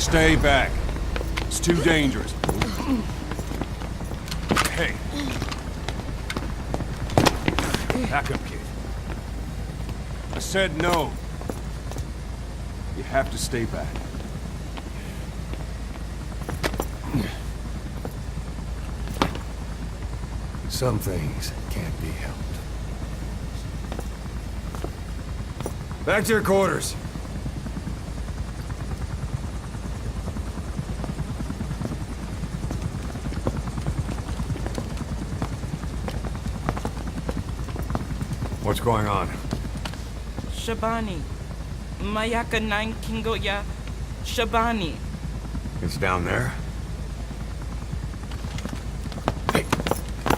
Stay back. It's too dangerous. Hey. Back up, kid. I said no. You have to stay back. Some things can't be helped. Back to your quarters. What's going on? Shabani. Mayaka 9 Kingoya. Shabani. It's down there. Hey,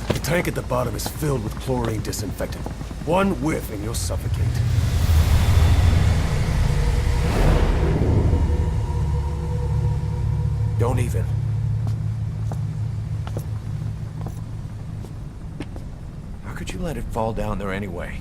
the tank at the bottom is filled with chlorine disinfectant. One whiff and you'll suffocate. Don't even. How could you let it fall down there anyway?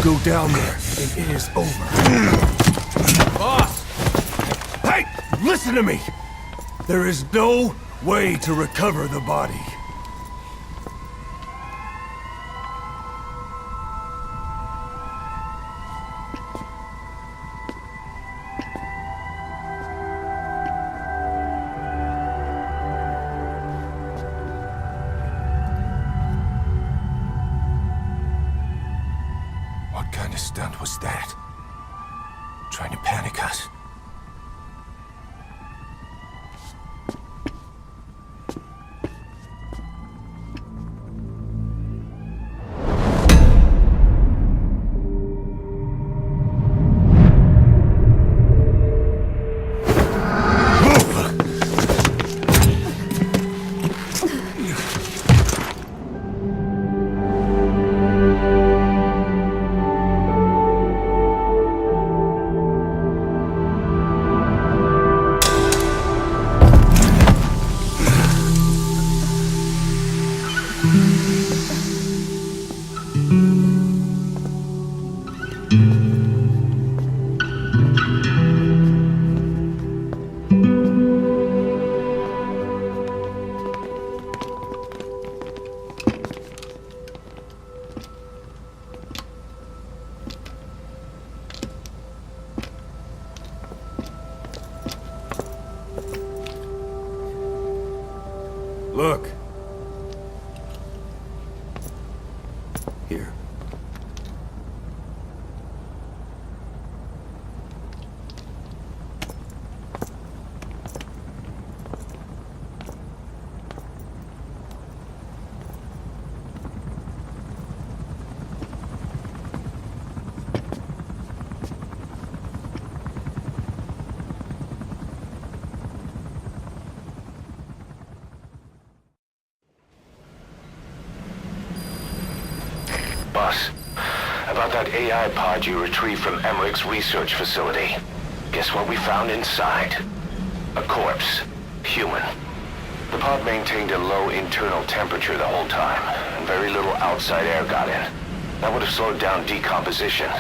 Go down there, and it is over. Boss! Hey! Listen to me! There is no way to recover the body. What kind of stunt was that? Trying to panic us? Look. Here. Boss, about that AI pod you retrieved from Emmerich's research facility. Guess what we found inside? A corpse. Human. The pod maintained a low internal temperature the whole time, and very little outside air got in. That would have slowed down decomposition.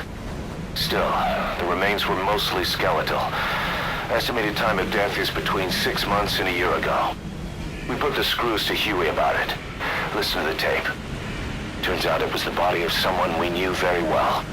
Still, the remains were mostly skeletal. Estimated time of death is between 6 months and a year ago. We put the screws to Huey about it. Listen to the tape. Turns out it was the body of someone we knew very well.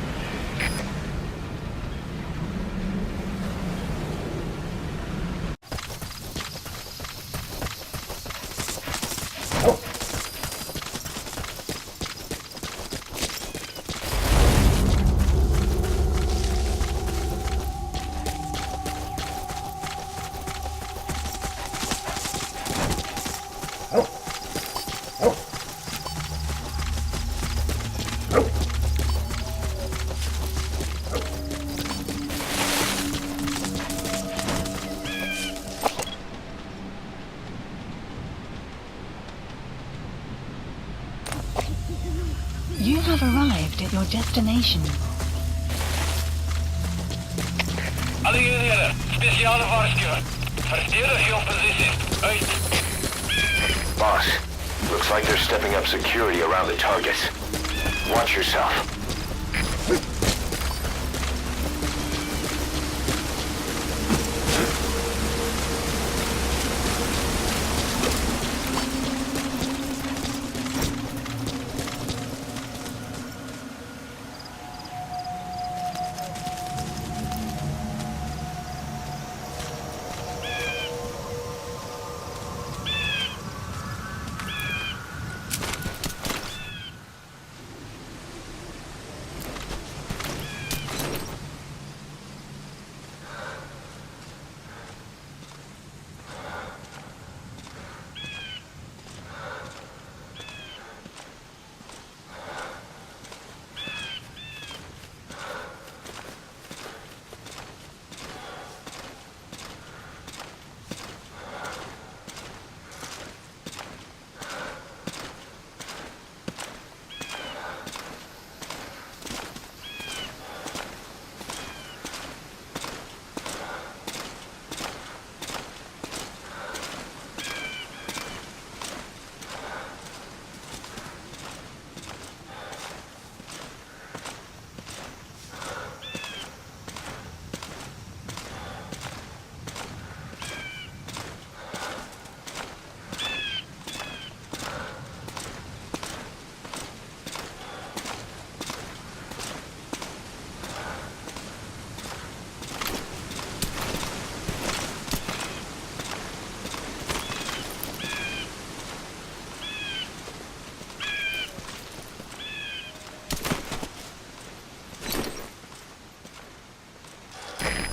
your destination. Alle eenhede, speciale waarschuwing. Verdedig jouw positie. Uit. Boss, looks like they're stepping up security around the targets. Watch yourself.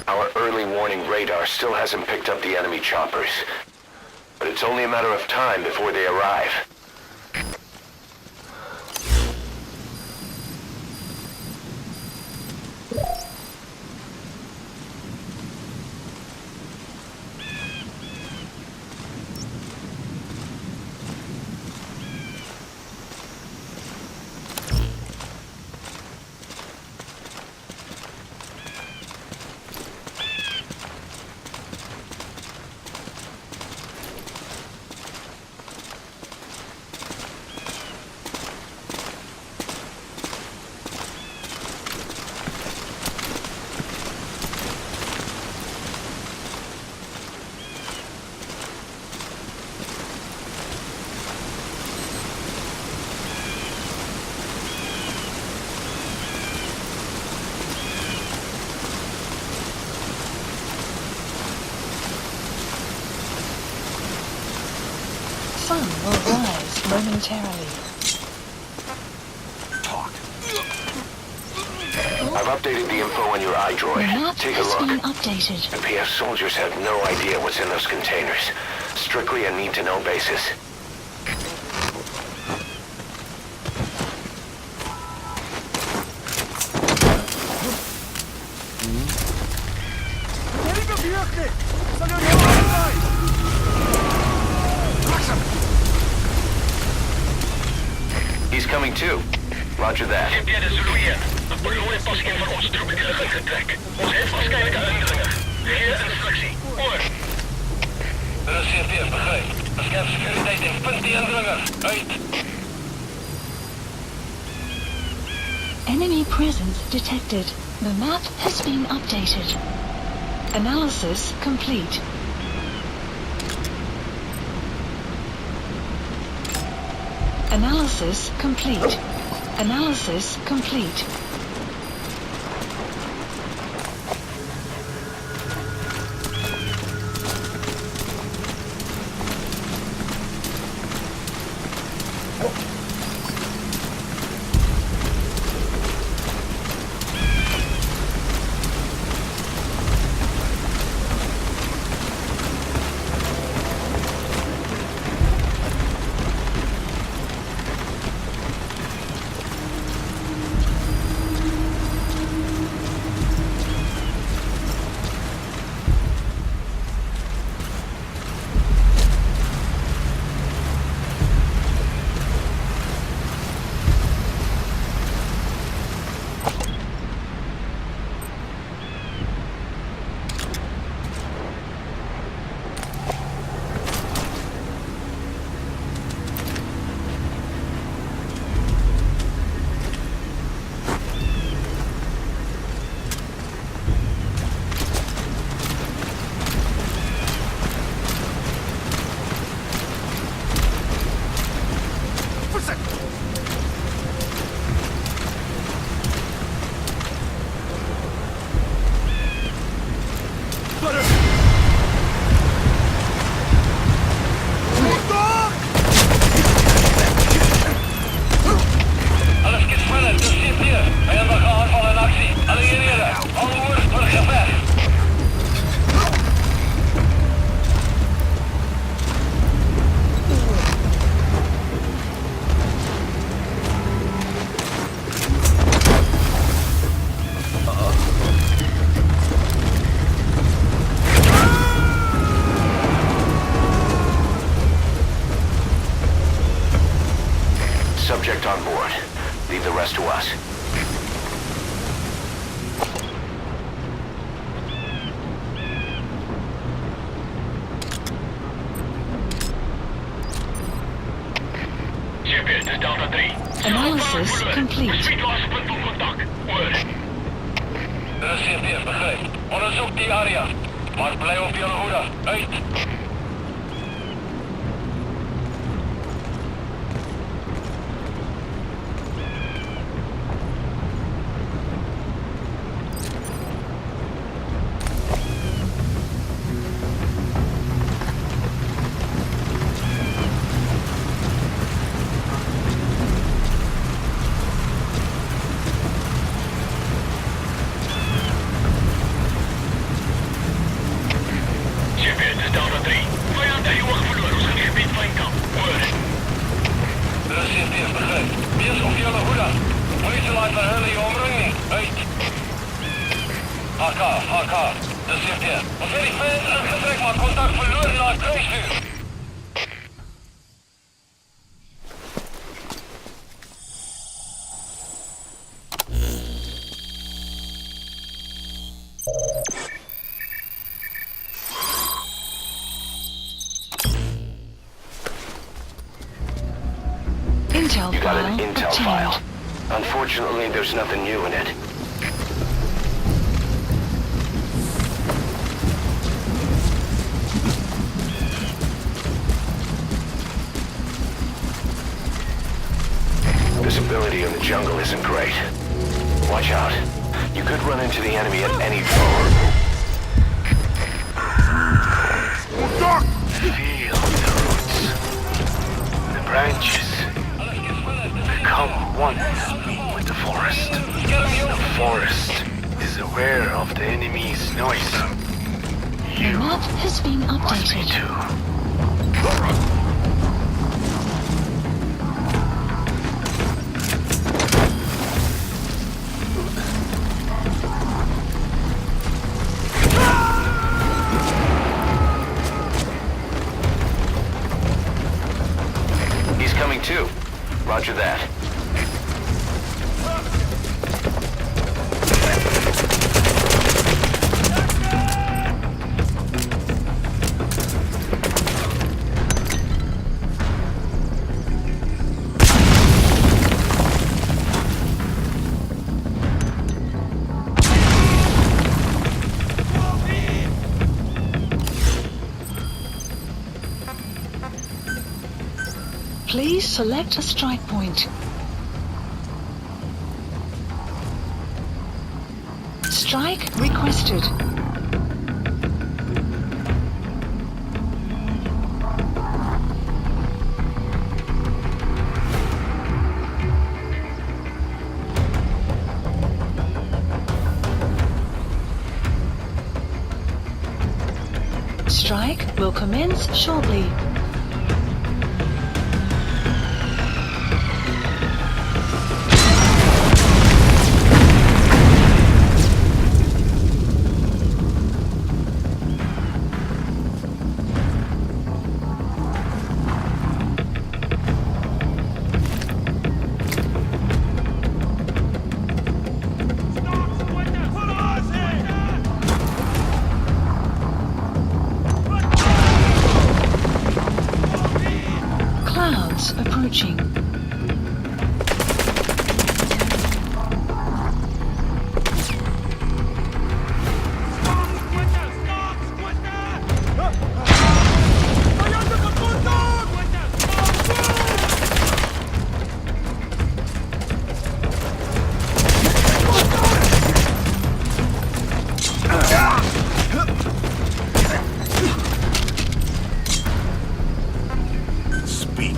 Our early warning radar still hasn't picked up the enemy choppers. But it's only a matter of time before they arrive. Sun will rise momentarily. Talk. I've updated the info on your The iDroid. map Take a has been look. updated. The PF soldiers have no idea what's in those containers. Strictly a need-to-know basis. He's coming too. Roger that. CP de Zulu hier. We begroeien pas een van onze troepen in de luchtgetrek. Ons heeft waarschijnlijk uitdringen. Hier instructie. Oor. De CPF begrijp. Bescherm securiteit en punt die indringer. Uit. Enemy presence detected. The map has been updated. Analysis complete. Analysis complete. Analysis complete. first on board. Leave the rest to us. Champion, dit is Delta 3. Analysis complete. Sweet laaste punt van contact. Oor. Dit is CP, begrijp. Onderzoek die area. Maar bly op julle hoede. Uit. Champion, dit is Delta 3. Vijand aan je oog verloor. Ons gaan die gebied van kamp. Oor. Dit is CP, begrijp. Wees op julle hoede. Moenie te laat vir hulle jou omring nie. Uit. HK. Dit is CP. Ons het die fans ingetrek, maar contact verloor na het kruisvuur. Intel You got file an intel obtained. file. Unfortunately, there's nothing new in it. Visibility in the jungle isn't great. Watch out. You could run into the enemy at any moment. Feel the roots, the branches, become one with the forest. The forest is aware of the enemy's noise. The You map has been must be updated. too. He's coming too. Roger that. Please select a strike point. Strike requested. Strike will commence shortly. Clouds approaching. Speak.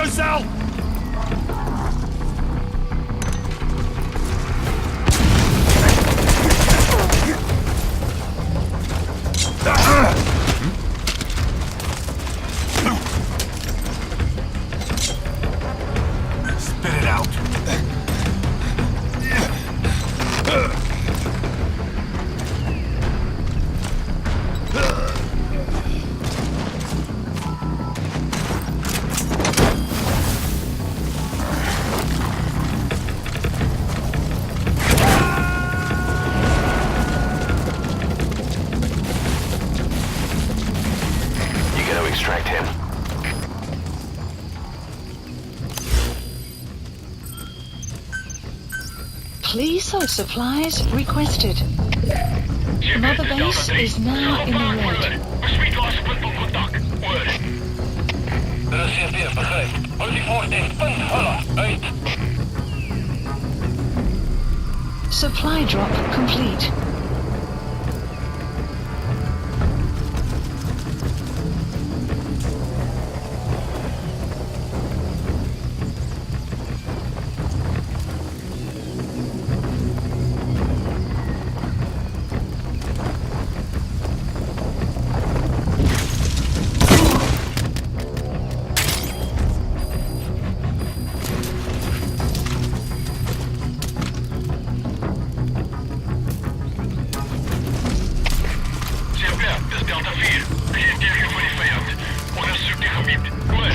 yourself! Spit it out. You gotta extract him. Please hold supplies requested. Mother base is now in the red. Besmetingspunt van contact. Oor. Dit is CP, begryp. Hou die voorstek, punt, hulle, uit. Supply drop complete. CP, dis Delta 4. Geen teken van die vijand. Onderzoek die gebied. Oor.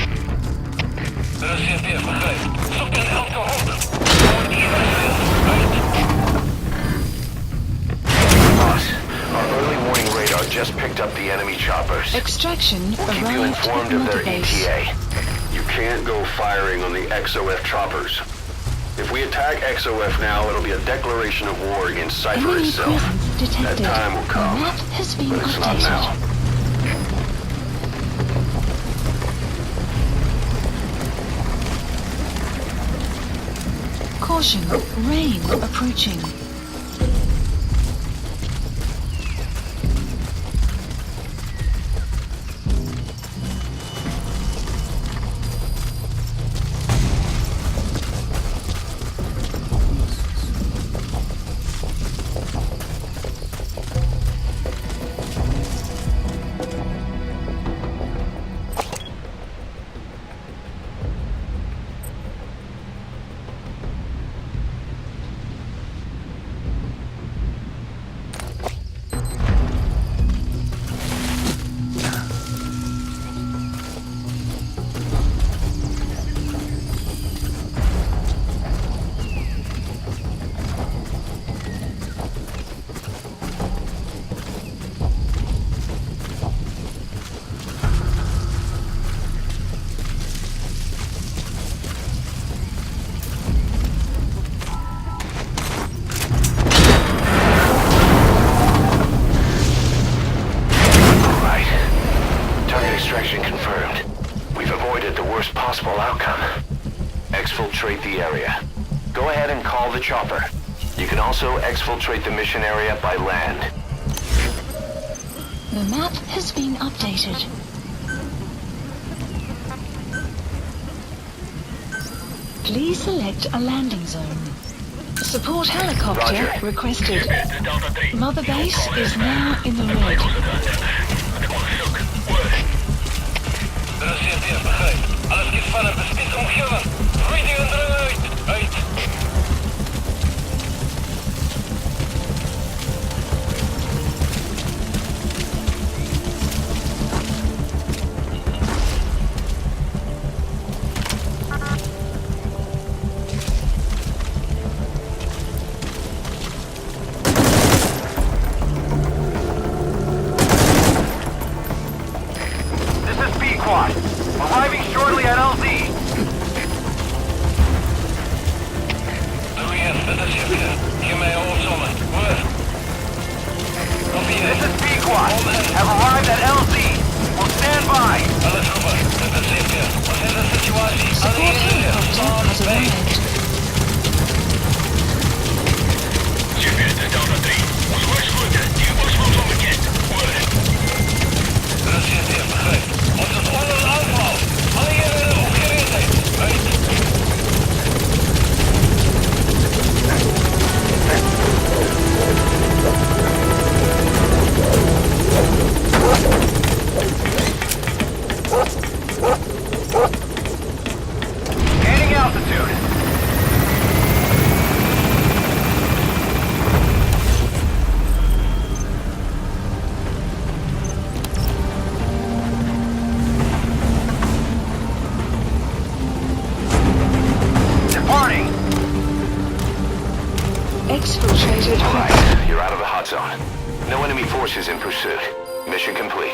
Dit is CP, begryp. Soek in elke hoek. Word evenveel. Uit. Boss, our early warning radar just picked up the enemy choppers. Extraction Keep you arrived informed at of their Mother base. ETA. You can't go firing on the XOF choppers. If we attack XOF now, it'll be a declaration of war against Cypher Enemy itself. presence detected. That time will The come, map has been but it's not now. updated. Caution, rain approaching. Extraction confirmed. We've avoided the worst possible outcome. Exfiltrate the area. Go ahead and call the chopper. You can also exfiltrate the mission area by land. The map has been updated. Please select a landing zone. Support helicopter Roger. requested. Dit is Delta 3. Mother base is now in the red. Onderzoek. Oor. Dit is CP, begryp. Alles kies van 'n bestiese omgewing. Gooi die indring uit. Uit. This is B-Quad. Arriving shortly at LZ. Louis, dit is CP. Gee my 'n opsomming. Oor. Copy. This is B-Quad. Have arrived at LZ. We'll stand by. Alles over. Dit is CP. Wat is de situasie? Support helicopter has arrived. CP, dit is Delta 3. Ons waarschuwing. Die oorsprong is onbekend. Oor. Dit is CP, begryp. Ons is onder aanval. Alle heren op gereedheid. Base is in pursuit. Mission complete.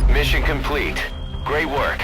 Mission complete. Great work.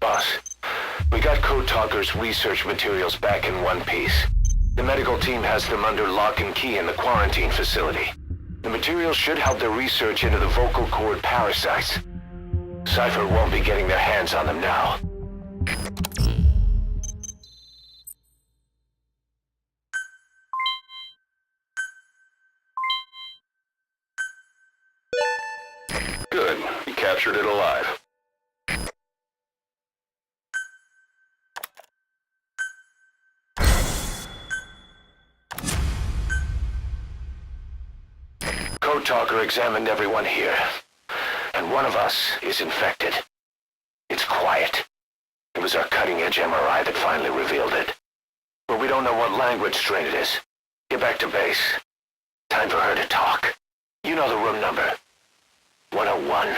Boss, we got Code Talker's research materials back in one piece. The medical team has them under lock and key in the quarantine facility. The materials should help their research into the vocal cord parasites. Cypher won't be getting their hands on them now. Good. You captured it alive. Code Talker examined everyone here, and one of us is infected. It's quiet. It was our cutting-edge MRI that finally revealed it. But we don't know what language strain it is. Get back to base. Time for her to talk. You know the room number. 101.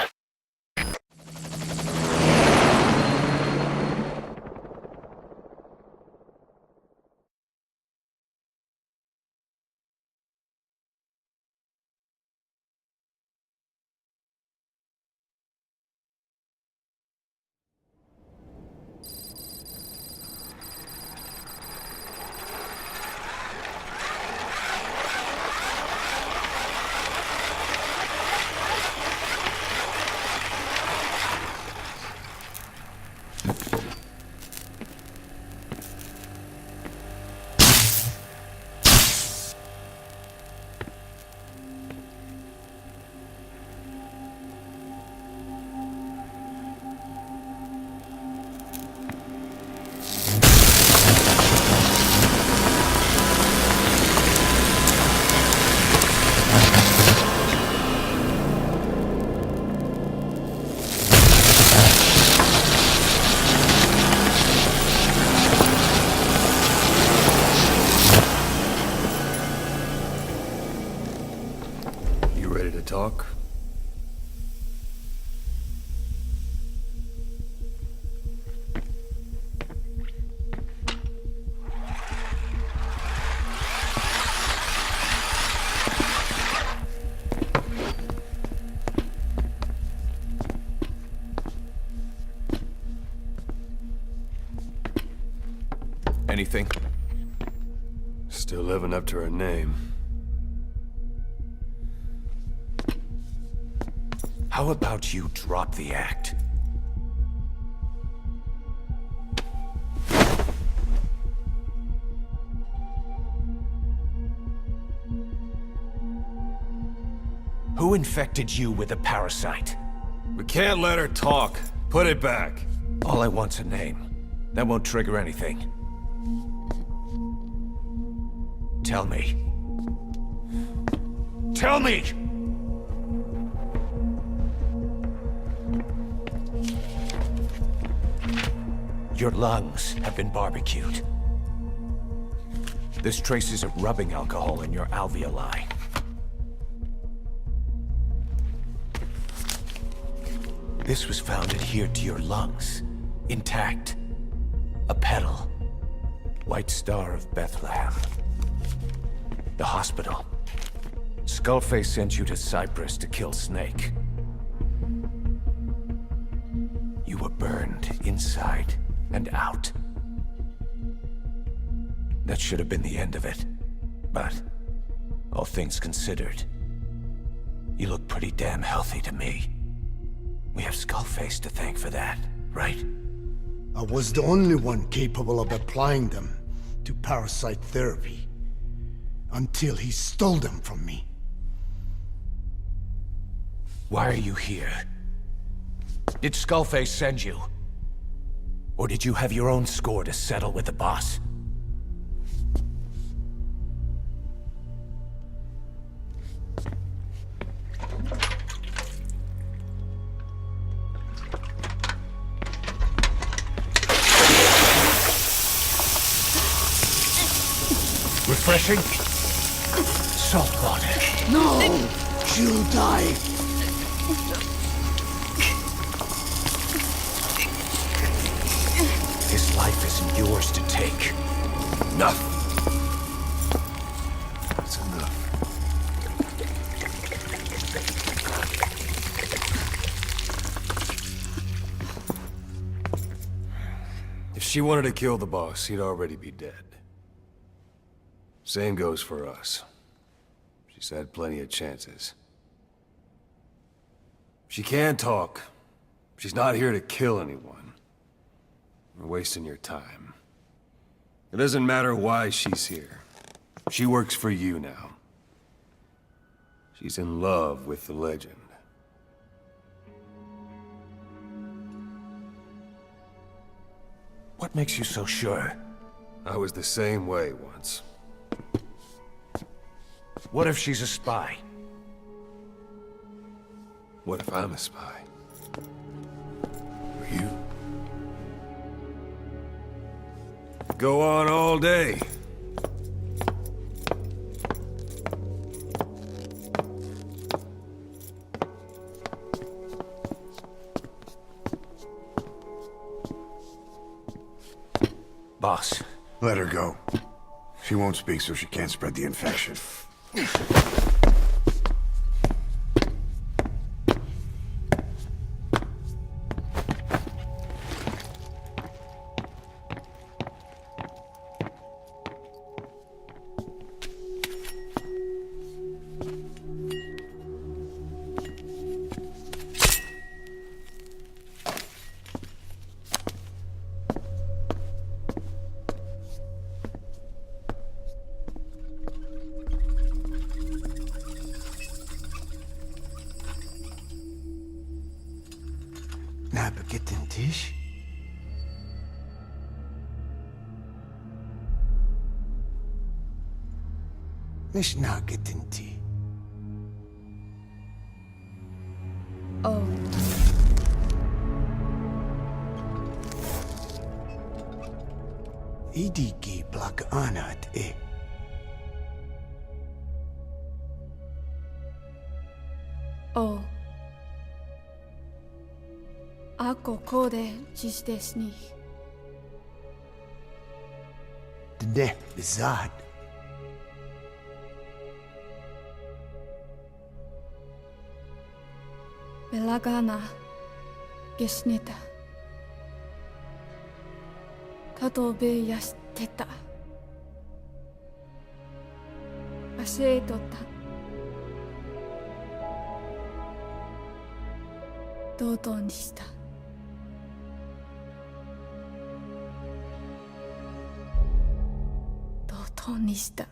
Talk? Anything? Still living up to her name. How about you drop the act? Who infected you with a parasite? We can't let her talk. Put it back. All I want's a name. That won't trigger anything. Tell me. Tell me! Your lungs have been barbecued. There's traces of rubbing alcohol in your alveoli. This was found adhered to your lungs, intact. A petal. White Star of Bethlehem. The hospital. Skullface sent you to Cyprus to kill Snake. You were burned inside and out. That should have been the end of it. But, all things considered, you look pretty damn healthy to me. We have Skullface to thank for that, right? I was the only one capable of applying them to parasite therapy. Until he stole them from me. Why are you here? Did Skullface send you? Or did you have your own score to settle with the boss? Refreshing? Salt water. No! She'll die! His life isn't yours to take. Enough! That's enough. If she wanted to kill the boss, he'd already be dead. Same goes for us. She's had plenty of chances. She can talk. She's not here to kill anyone. You're wasting your time. It doesn't matter why she's here. She works for you now. She's in love with the legend. What makes you so sure? I was the same way once. What if she's a spy? What if I'm a spy? Or you? Go on all day. Boss. Let her go. She won't speak, so she can't spread the infection. Nabaget den Tisch? Nicht naget den Tee. Oh. Idiki plak anat e. Oh. Ako kode dziś desni. Dne bizad. Belagana gesnita. Katobe yasteta. Asetota. Dodoにした。dodoにした。